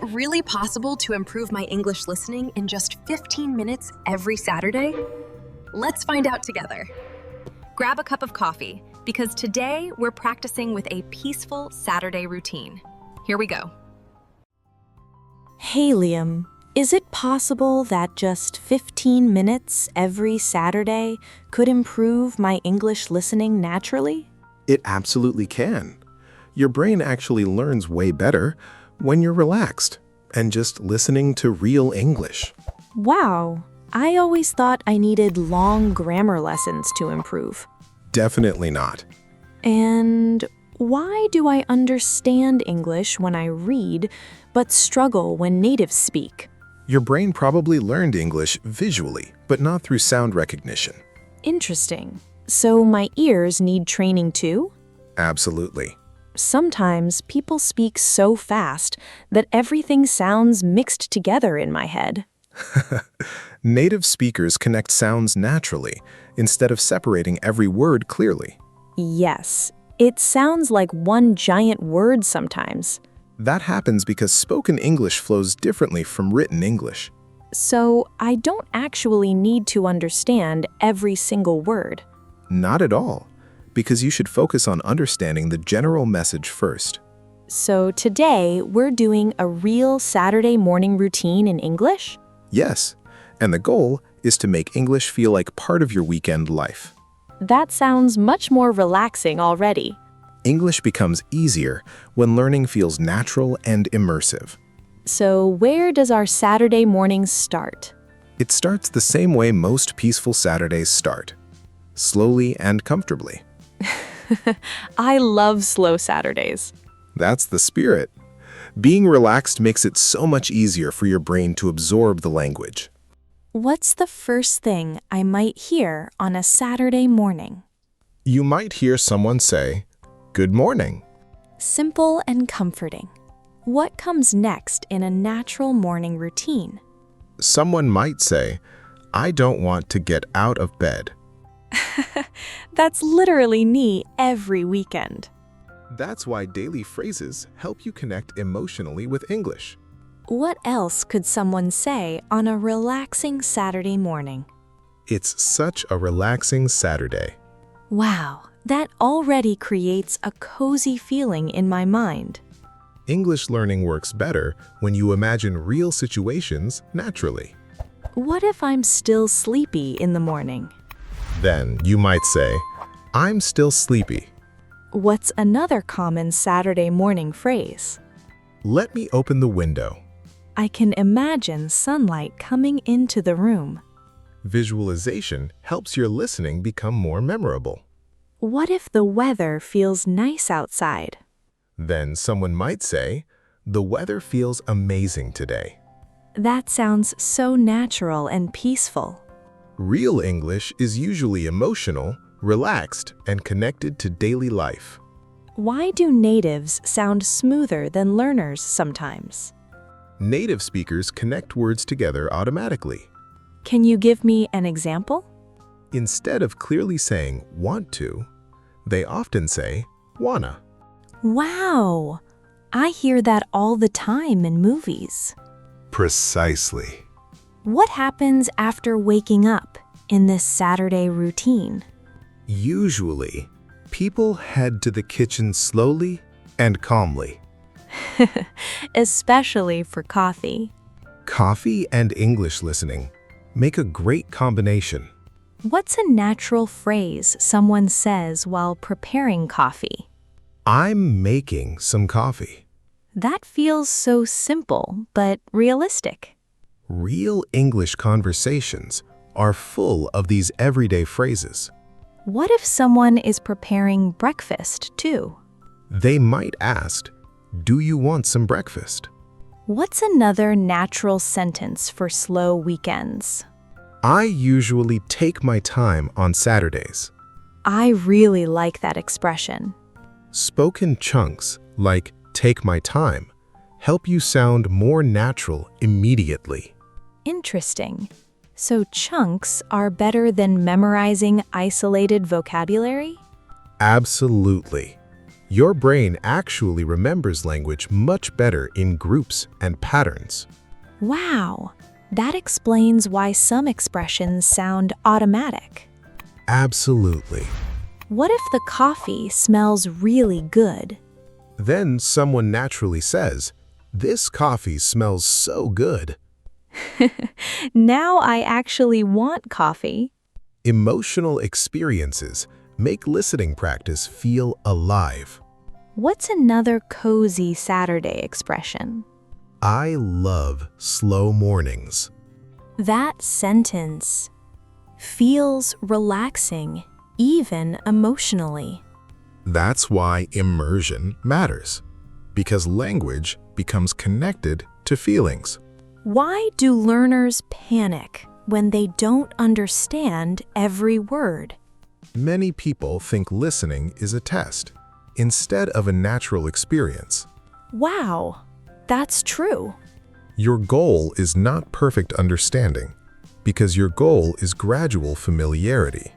it really possible to improve my English listening in just 15 minutes every Saturday? Let's find out together. Grab a cup of coffee, because today we're practicing with a peaceful Saturday routine. Here we go. Hey, Liam, is it possible that just 15 minutes every Saturday could improve my English listening naturally? It absolutely can. Your brain actually learns way better when you're relaxed and just listening to real English. Wow, I always thought I needed long grammar lessons to improve. Definitely not. And why do I understand English when I read, but struggle when natives speak? Your brain probably learned English visually, but not through sound recognition. Interesting. So my ears need training too? Absolutely. Sometimes people speak so fast that everything sounds mixed together in my head. Native speakers connect sounds naturally instead of separating every word clearly. Yes, it sounds like one giant word sometimes. That happens because spoken English flows differently from written English. So I don't actually need to understand every single word. Not at all, because you should focus on understanding the general message first. So today we're doing a real Saturday morning routine in English? Yes, and the goal is to make English feel like part of your weekend life. That sounds much more relaxing already. English becomes easier when learning feels natural and immersive. So where does our Saturday mornings start? It starts the same way most peaceful Saturdays start, slowly and comfortably. I love slow Saturdays. That's the spirit. Being relaxed makes it so much easier for your brain to absorb the language. What's the first thing I might hear on a Saturday morning? You might hear someone say, "Good morning." Simple and comforting. What comes next in a natural morning routine? Someone might say, "I don't want to get out of bed." That's literally me every weekend. That's why daily phrases help you connect emotionally with English. What else could someone say on a relaxing Saturday morning? It's such a relaxing Saturday. Wow, that already creates a cozy feeling in my mind. English learning works better when you imagine real situations naturally. What if I'm still sleepy in the morning? Then you might say, "I'm still sleepy." What's another common Saturday morning phrase? Let me open the window. I can imagine sunlight coming into the room. Visualization helps your listening become more memorable. What if the weather feels nice outside? Then someone might say, "The weather feels amazing today." That sounds so natural and peaceful. Real English is usually emotional, relaxed, and connected to daily life. Why do natives sound smoother than learners sometimes? Native speakers connect words together automatically. Can you give me an example? Instead of clearly saying "want to," they often say "wanna." Wow! I hear that all the time in movies. Precisely. What happens after waking up in this Saturday routine? Usually, people head to the kitchen slowly and calmly. Especially for coffee. Coffee and English listening make a great combination. What's a natural phrase someone says while preparing coffee? I'm making some coffee. That feels so simple, but realistic. Real English conversations are full of these everyday phrases. What if someone is preparing breakfast too? They might ask, "Do you want some breakfast?" What's another natural sentence for slow weekends? I usually take my time on Saturdays. I really like that expression. Spoken chunks like "take my time" help you sound more natural immediately. Interesting. So chunks are better than memorizing isolated vocabulary? Absolutely. Your brain actually remembers language much better in groups and patterns. Wow, that explains why some expressions sound automatic. Absolutely. What if the coffee smells really good? Then someone naturally says, "This coffee smells so good." Now I actually want coffee. Emotional experiences make listening practice feel alive. What's another cozy Saturday expression? I love slow mornings. That sentence feels relaxing, even emotionally. That's why immersion matters, because language becomes connected to feelings. Why do learners panic when they don't understand every word? Many people think listening is a test instead of a natural experience. Wow, that's true. Your goal is not perfect understanding, because your goal is gradual familiarity.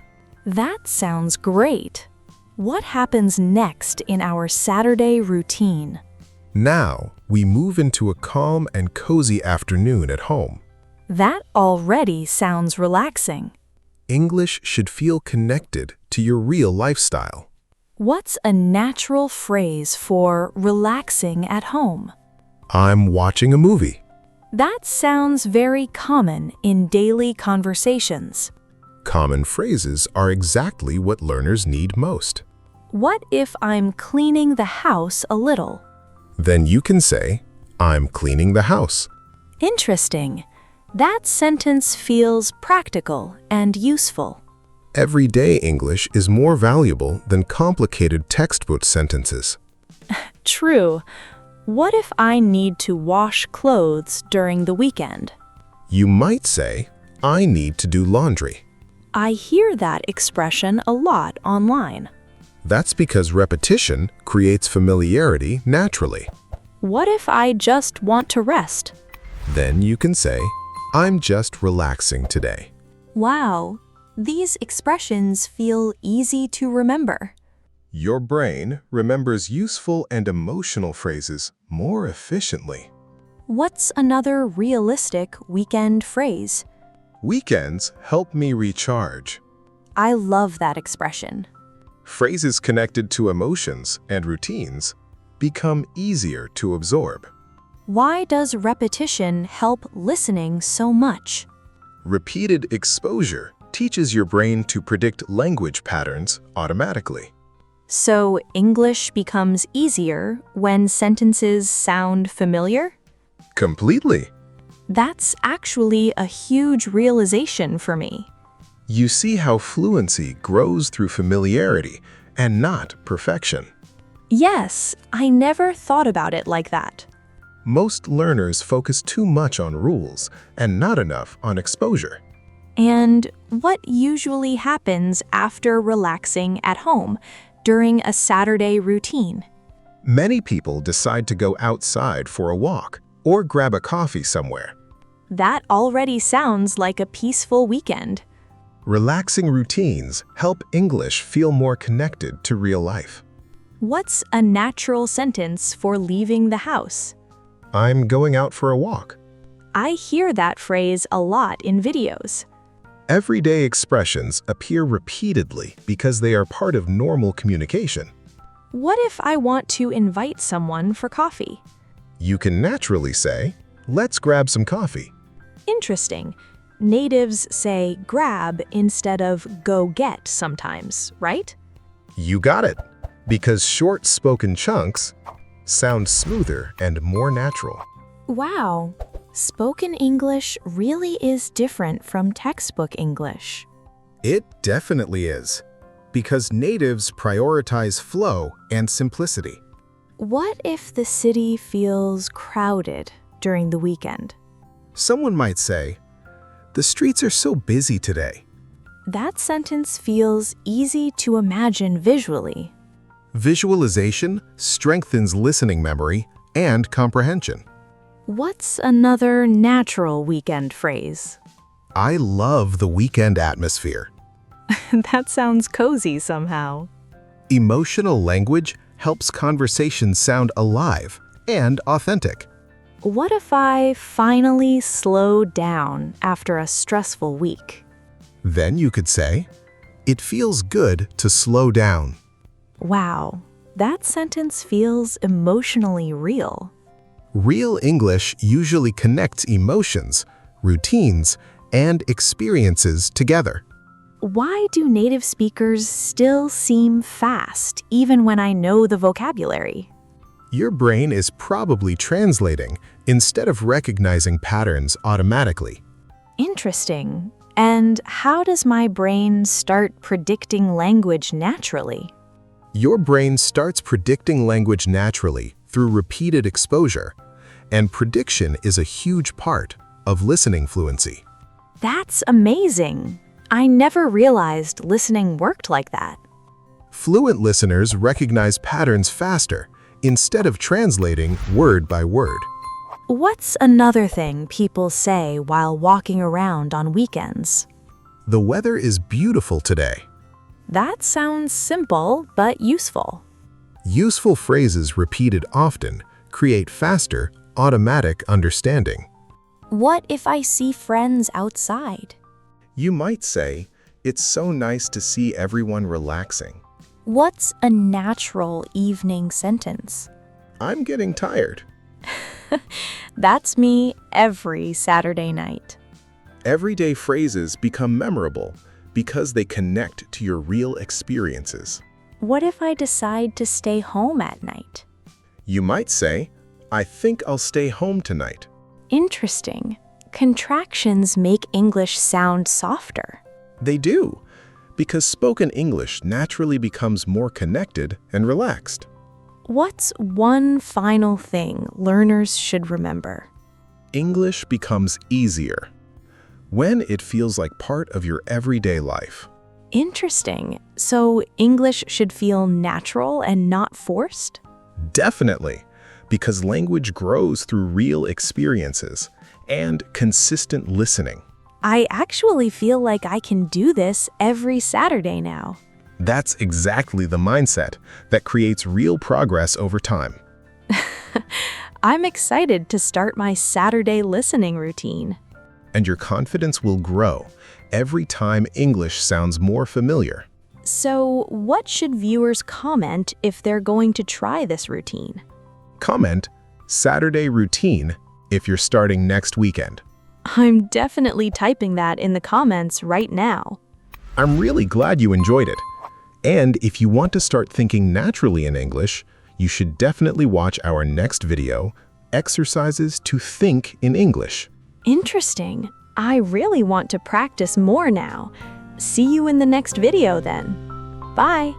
That sounds great. What happens next in our Saturday routine? Now, we move into a calm and cozy afternoon at home. That already sounds relaxing. English should feel connected to your real lifestyle. What's a natural phrase for relaxing at home? I'm watching a movie. That sounds very common in daily conversations. Common phrases are exactly what learners need most. What if I'm cleaning the house a little? Then you can say, "I'm cleaning the house." Interesting. That sentence feels practical and useful. Everyday English is more valuable than complicated textbook sentences. True. What if I need to wash clothes during the weekend? You might say, "I need to do laundry." I hear that expression a lot online. That's because repetition creates familiarity naturally. What if I just want to rest? Then you can say, "I'm just relaxing today." Wow, these expressions feel easy to remember. Your brain remembers useful and emotional phrases more efficiently. What's another realistic weekend phrase? Weekends help me recharge. I love that expression. Phrases connected to emotions and routines become easier to absorb. Why does repetition help listening so much? Repeated exposure teaches your brain to predict language patterns automatically. So English becomes easier when sentences sound familiar? Completely. That's actually a huge realization for me. You see how fluency grows through familiarity and not perfection. Yes, I never thought about it like that. Most learners focus too much on rules and not enough on exposure. And what usually happens after relaxing at home during a Saturday routine? Many people decide to go outside for a walk or grab a coffee somewhere. That already sounds like a peaceful weekend. Relaxing routines help English feel more connected to real life. What's a natural sentence for leaving the house? I'm going out for a walk. I hear that phrase a lot in videos. Everyday expressions appear repeatedly because they are part of normal communication. What if I want to invite someone for coffee? You can naturally say, "Let's grab some coffee." Interesting. Natives say grab instead of go get sometimes, right? You got it, because short spoken chunks sound smoother and more natural. Wow, spoken English really is different from textbook English. It definitely is, because natives prioritize flow and simplicity. What if the city feels crowded during the weekend? Someone might say, "The streets are so busy today." That sentence feels easy to imagine visually. Visualization strengthens listening memory and comprehension. What's another natural weekend phrase? I love the weekend atmosphere. That sounds cozy somehow. Emotional language helps conversations sound alive and authentic. What if I finally slowed down after a stressful week? Then you could say, "It feels good to slow down." Wow, that sentence feels emotionally real. Real English usually connects emotions, routines, and experiences together. Why do native speakers still seem fast, even when I know the vocabulary? Your brain is probably translating instead of recognizing patterns automatically. Interesting. And how does my brain start predicting language naturally? Your brain starts predicting language naturally through repeated exposure, and prediction is a huge part of listening fluency. That's amazing. I never realized listening worked like that. Fluent listeners recognize patterns faster instead of translating word by word. What's another thing people say while walking around on weekends? The weather is beautiful today. That sounds simple but useful. Useful phrases repeated often create faster, automatic understanding. What if I see friends outside? You might say, "It's so nice to see everyone relaxing." What's a natural evening sentence? "I'm getting tired." That's me every Saturday night. Everyday phrases become memorable because they connect to your real experiences. What if I decide to stay home at night? You might say, "I think I'll stay home tonight." Interesting. Contractions make English sound softer. They do, because spoken English naturally becomes more connected and relaxed. What's one final thing learners should remember? English becomes easier when it feels like part of your everyday life. Interesting. So English should feel natural and not forced? Definitely, because language grows through real experiences and consistent listening. I actually feel like I can do this every Saturday now. That's exactly the mindset that creates real progress over time. I'm excited to start my Saturday listening routine. And your confidence will grow every time English sounds more familiar. So, what should viewers comment if they're going to try this routine? Comment "Saturday routine" if you're starting next weekend. I'm definitely typing that in the comments right now. I'm really glad you enjoyed it. And if you want to start thinking naturally in English, you should definitely watch our next video, Exercises to Think in English. Interesting. I really want to practice more now. See you in the next video then. Bye.